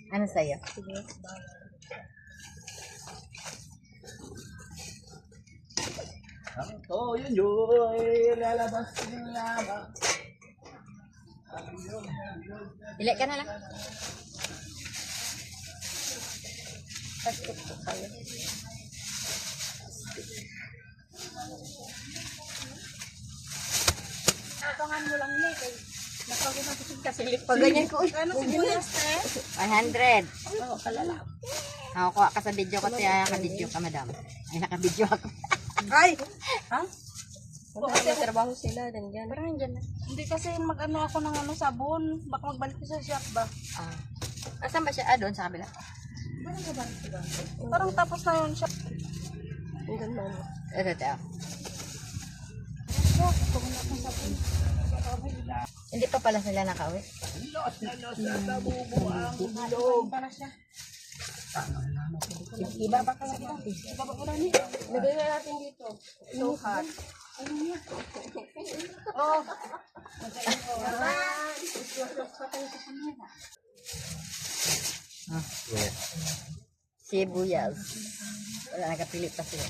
Ano sa'yo? Oh, yun. Lalabas ng lamang. Pili ka na lang. Plastic po kayo. Abangan mo lang na eh. Napag-unagising kasi lipat. Pag ganyan ko, Ano si Bunas, eh? 100. Oo, kalala. Nakakuha ka sa video ko, tiya ka-video ka, madam. Ay, naka-video ako. Ay! Ha? Oo, kasi trabaho sila, nandiyan. Parang nandiyan na. Hindi kasi mag-ano ako ng ano, sabon. Baka magbalik ko sa shop ba? Asan ba siya? Ah, doon sa kabila. Parang tapos na yun siya. Hanggang na. Ito, tiya. Hindi pa pala sila nakauwi. Iba ba kaya ito? Iba ba kaya niya? Lagay na natin dito. So hot. Oh. Sibuyas. Wala, nakapili pa sila.